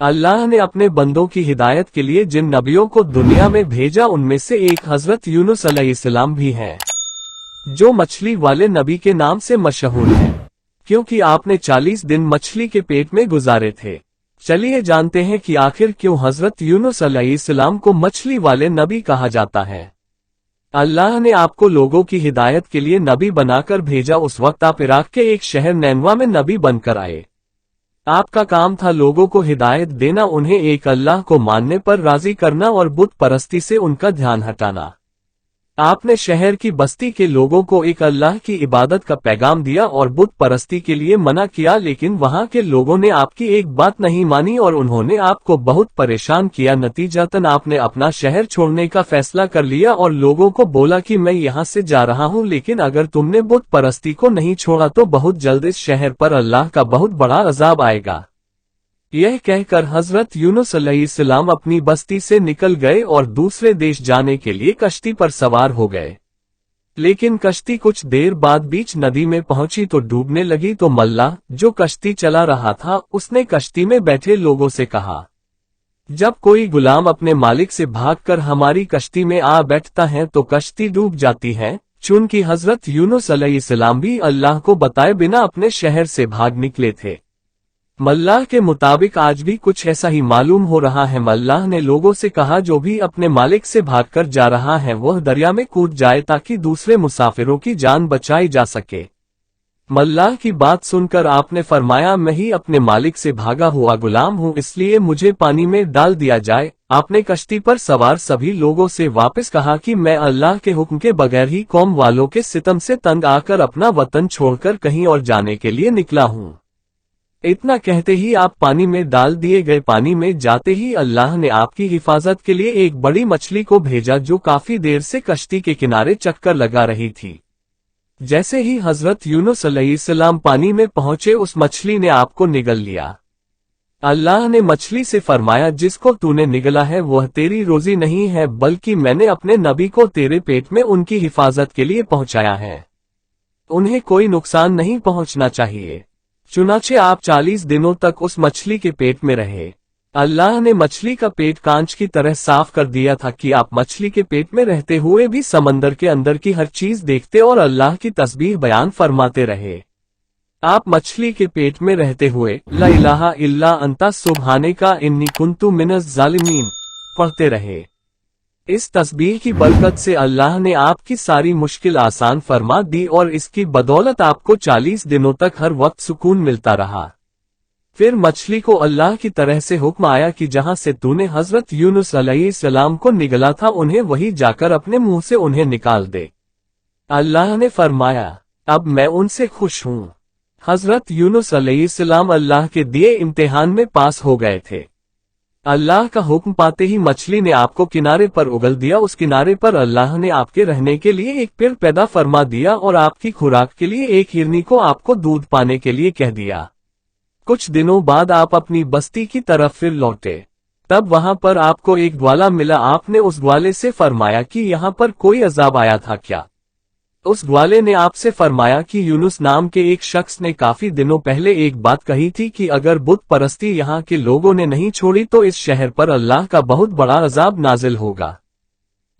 अल्लाह ने अपने बंदों की हिदायत के लिए जिन नबियों को दुनिया में भेजा उनमें से एक हजरत यूनुस अलैहिस्सलाम भी हैं, जो मछली वाले नबी के नाम से मशहूर हैं, क्योंकि आपने 40 दिन मछली के पेट में गुजारे थे। चलिए जानते हैं कि आखिर क्यों हजरत यूनुस अलैहिस्सलाम को मछली वाले नबी कहा जाता है। अल्लाह ने आपको लोगों की हिदायत के लिए नबी बनाकर भेजा। उस वक्त आप इराक के एक शहर नैनवा में नबी बनकर आए। आपका काम था लोगों को हिदायत देना, उन्हें एक अल्लाह को मानने पर राजी करना और बुत परस्ती से उनका ध्यान हटाना। आपने शहर की बस्ती के लोगों को एक अल्लाह की इबादत का पैगाम दिया और बुत परस्ती के लिए मना किया, लेकिन वहां के लोगों ने आपकी एक बात नहीं मानी और उन्होंने आपको बहुत परेशान किया। नतीजतन आपने अपना शहर छोड़ने का फैसला कर लिया और लोगों को बोला कि मैं यहाँ से जा रहा हूँ, लेकिन अगर तुमने बुत परस्ती को नहीं छोड़ा तो बहुत जल्द इस शहर पर अल्लाह का बहुत बड़ा अजाब आएगा। यह कहकर हजरत यूनुस अलैहिस्सलाम अपनी बस्ती से निकल गए और दूसरे देश जाने के लिए कश्ती पर सवार हो गए। लेकिन कश्ती कुछ देर बाद बीच नदी में पहुंची तो डूबने लगी। तो मल्लाह, जो कश्ती चला रहा था, उसने कश्ती में बैठे लोगों से कहा, जब कोई गुलाम अपने मालिक से भागकर हमारी कश्ती में आ बैठता है तो कश्ती डूब जाती है। चूंकि हजरत यूनुस अलैहिस्सलाम भी अल्लाह को बताए बिना अपने शहर से भाग निकले थे। मल्लाह के मुताबिक आज भी कुछ ऐसा ही मालूम हो रहा है। मल्लाह ने लोगों से कहा, जो भी अपने मालिक से भागकर जा रहा है वह दरिया में कूद जाए ताकि दूसरे मुसाफिरों की जान बचाई जा सके। मल्लाह की बात सुनकर आपने फरमाया, मैं ही अपने मालिक से भागा हुआ गुलाम हूँ, इसलिए मुझे पानी में डाल दिया जाए। आपने कश्ती पर सवार सभी लोगों से वापस कहा कि मैं अल्लाह के हुक्म के बगैर ही कौम वालों के सितम से तंग आकर अपना वतन छोड़कर कहीं और जाने के लिए निकला हूँ। इतना कहते ही आप पानी में डाल दिए गए। पानी में जाते ही अल्लाह ने आपकी हिफाजत के लिए एक बड़ी मछली को भेजा, जो काफी देर से कश्ती के किनारे चक्कर लगा रही थी। जैसे ही हजरत यूनुस अलैहिस्सलाम पानी में पहुंचे, उस मछली ने आपको निगल लिया। अल्लाह ने मछली से फरमाया, जिसको तूने निगला है वह तेरी रोजी नहीं है, बल्कि मैंने अपने नबी को तेरे पेट में उनकी हिफाजत के लिए पहुंचाया है। उन्हें कोई नुकसान नहीं पहुंचना चाहिए। चुनाचे आप 40 दिनों तक उस मछली के पेट में रहे। अल्लाह ने मछली का पेट कांच की तरह साफ कर दिया था कि आप मछली के पेट में रहते हुए भी समंदर के अंदर की हर चीज देखते और अल्लाह की तस्बीह बयान फरमाते रहे। आप मछली के पेट में रहते हुए ला इलाहा इल्ला अंता सुब्हानेका इन्नी कुन्तु मिनज़ ज़ालिमीन पढ़ते रहे। इस तस्बीह की बरकत से अल्लाह ने आपकी सारी मुश्किल आसान फरमा दी और इसकी बदौलत आपको 40 दिनों तक हर वक्त सुकून मिलता रहा। फिर मछली को अल्लाह की तरह से हुक्म आया कि जहां से तूने हजरत यूनुस अलैहिस्सलाम को निगला था उन्हें वही जाकर अपने मुंह से उन्हें निकाल दे। अल्लाह ने फरमाया, अब मैं उनसे खुश हूँ। हजरत यूनुस अलैहिस्सलाम अल्लाह के दिए इम्तिहान में पास हो गए थे। अल्लाह का हुक्म पाते ही मछली ने आपको किनारे पर उगल दिया। उस किनारे पर अल्लाह ने आपके रहने के लिए एक पेड़ पैदा फरमा दिया और आपकी खुराक के लिए एक हिरनी को आपको दूध पाने के लिए कह दिया। कुछ दिनों बाद आप अपनी बस्ती की तरफ फिर लौटे। तब वहां पर आपको एक ग्वाला मिला। आपने उस ग्वाले से फरमाया कि यहाँ पर कोई अजाब आया था क्या? उस ग्वाले ने आपसे फरमाया कि यूनुस नाम के एक शख्स ने काफी दिनों पहले एक बात कही थी कि अगर बुत परस्ती यहाँ के लोगों ने नहीं छोड़ी तो इस शहर पर अल्लाह का बहुत बड़ा अजाब नाजिल होगा।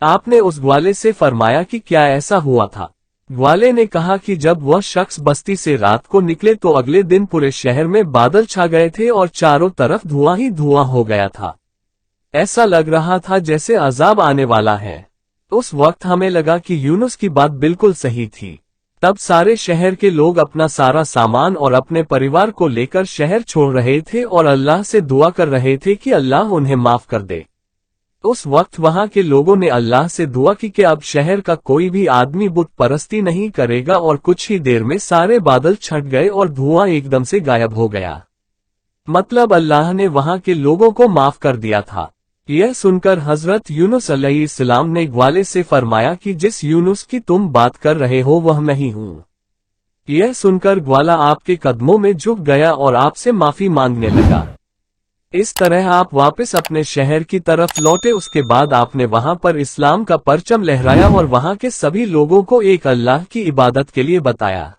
आपने उस ग्वाले से फरमाया कि क्या ऐसा हुआ था? ग्वाले ने कहा कि जब वह शख्स बस्ती से रात को निकले तो अगले दिन पूरे शहर में बादल छा गए थे और चारों तरफ धुआं ही धुआं हो गया था। ऐसा लग रहा था जैसे अजाब आने वाला है। उस वक्त हमें लगा कि यूनुस की बात बिल्कुल सही थी। तब सारे शहर के लोग अपना सारा सामान और अपने परिवार को लेकर शहर छोड़ रहे थे और अल्लाह से दुआ कर रहे थे कि अल्लाह उन्हें माफ कर दे। उस वक्त वहां के लोगों ने अल्लाह से दुआ की कि अब शहर का कोई भी आदमी बुत परस्ती नहीं करेगा और कुछ ही देर में सारे बादल छट गए और धुआं एकदम से गायब हो गया। मतलब अल्लाह ने वहां के लोगों को माफ कर दिया था। यह सुनकर हजरत यूनुस अलैहिस्सलाम ने ग्वाले से फरमाया कि जिस यूनुस की तुम बात कर रहे हो वह मैं ही हूँ। यह सुनकर ग्वाला आपके कदमों में झुक गया और आपसे माफी मांगने लगा। इस तरह आप वापस अपने शहर की तरफ लौटे। उसके बाद आपने वहां पर इस्लाम का परचम लहराया और वहां के सभी लोगों को एक अल्लाह की इबादत के लिए बताया।